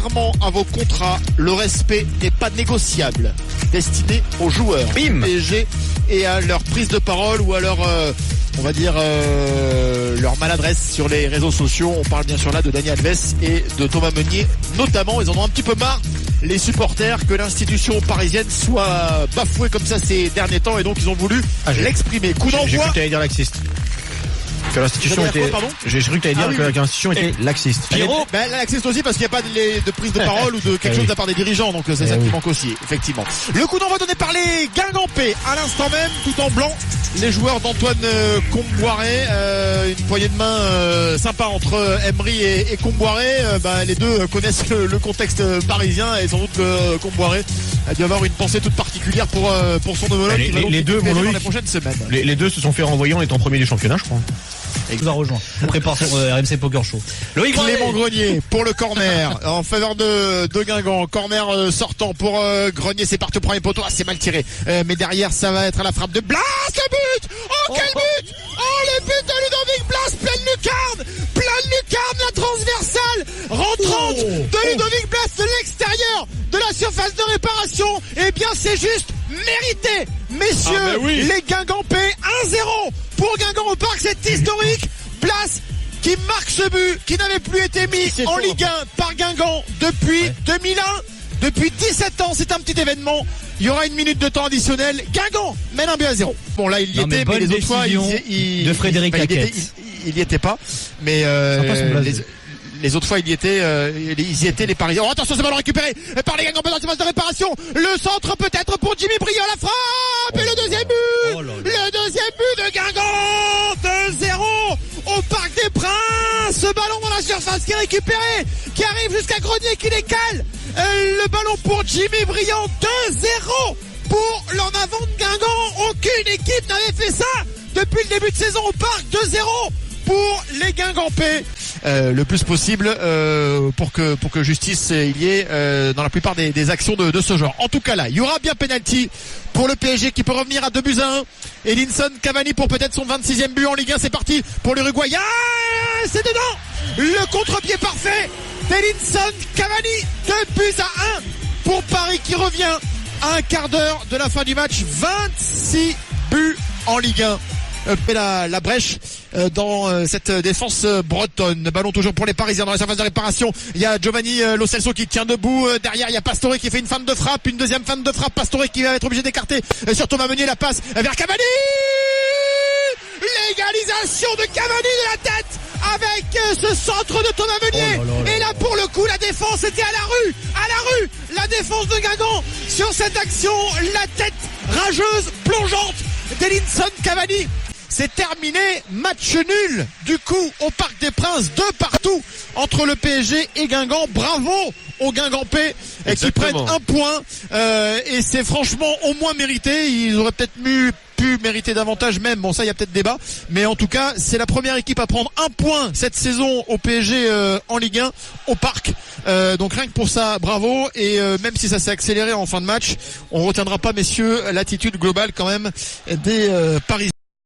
contrairement à vos contrats, le respect n'est pas négociable. Destiné aux joueurs Bim. PSG et à leur prise de parole ou à leur, on va dire, leur maladresse sur les réseaux sociaux. On parle bien sûr là de Dani Alves et de Thomas Meunier notamment. Ils en ont un petit peu marre, les supporters, que l'institution parisienne soit bafouée comme ça ces derniers temps, et donc ils ont voulu l'exprimer. Coup d'envoi. J'ai cru que t'allais dire laxiste. Que l'institution était. J'ai cru que t'allais dire que l'institution était laxiste. Pierrot, laxiste aussi parce qu'il n'y a pas de prise de parole ou de quelque chose de la part des dirigeants, donc c'est ça qui manque aussi, effectivement. Le coup d'envoi donné par les Guingampais à l'instant même, tout en blanc. Les joueurs d'Antoine Comboiré, une poignée de main sympa entre Emery et Comboiré. Les deux connaissent le contexte parisien, et sans doute que Comboiré a dû avoir une pensée toute particulière pour son homologue. Les deux, dans les prochaines semaines. Les deux se sont fait renvoyer en étant premier du championnat, je crois. Il nous a rejoint. On prépare son RMC Poker Show. Loïc Clément Grenier pour le corner en faveur de Guingamp. Corner sortant pour Grenier. C'est parti au premier poteau. Ah, c'est mal tiré. Mais derrière, ça va être la frappe de Blas. Le but. Oh, quel but. Oh, le but de Ludovic Blas. Pleine lucarne. La transversale rentrante de Ludovic Blas de l'extérieur de la surface de réparation. Eh bien, c'est juste mérité. Messieurs, les Guingampais, 1-0 pour Guingamp au Parc, c'est historique. Blas qui marque ce but qui n'avait plus été mis en Ligue 1 par Guingamp depuis 2001. Depuis 17 ans, c'est un petit événement. Il y aura une minute de temps additionnel. Guingamp mène un but à 0. Bon, là, il y était, mais les autres fois, de Frédéric Hackett. Il y était pas, mais les autres fois, ils y étaient, les Parisiens. Oh, attention, ce ballon récupéré par les Guingampais dans la phase de réparation. Le centre peut-être pour Jimmy Briand, la frappe et le deuxième but. Le deuxième but de Guingamp, 2-0 au Parc des Princes. Ce ballon dans la surface qui est récupéré, qui arrive jusqu'à Grenier qui décale. Le ballon pour Jimmy Briand, 2-0 pour l'en avant de Guingamp. Aucune équipe n'avait fait ça depuis le début de saison au Parc. 2-0 pour les Guingampais. Le plus possible pour que justice il y ait dans la plupart des actions de ce genre. En tout cas là, il y aura bien penalty pour le PSG qui peut revenir à 2-1. Edinson Cavani pour peut-être son 26e but en Ligue 1. C'est parti pour l'Uruguay. Ah, c'est dedans. Le contre-pied parfait d'Edinson Cavani. 2-1 pour Paris qui revient à un quart d'heure de la fin du match. 26 buts en Ligue 1. La brèche dans cette défense bretonne. Ballon toujours pour les Parisiens dans la surface de réparation. Il y a Giovanni Lo Celso qui tient debout. Derrière, il y a Pastore qui fait une feinte de frappe. Une deuxième feinte de frappe. Pastore qui va être obligé d'écarter sur Thomas Meunier. La passe vers Cavani. L'égalisation de Cavani de la tête avec ce centre de Thomas Meunier. Et là, pour le coup, la défense était à la rue. La défense de Guingamp sur cette action. La tête rageuse, plongeante d'Edinson Cavani. C'est terminé, match nul du coup au Parc des Princes, 2-2 entre le PSG et Guingamp. Bravo aux Guingampais qui prennent un point et c'est franchement au moins mérité. Ils auraient peut-être pu mériter davantage même, bon ça il y a peut-être débat, mais en tout cas c'est la première équipe à prendre un point cette saison au PSG en Ligue 1 au Parc, donc rien que pour ça bravo, et même si ça s'est accéléré en fin de match, on retiendra pas messieurs l'attitude globale quand même des Parisiens.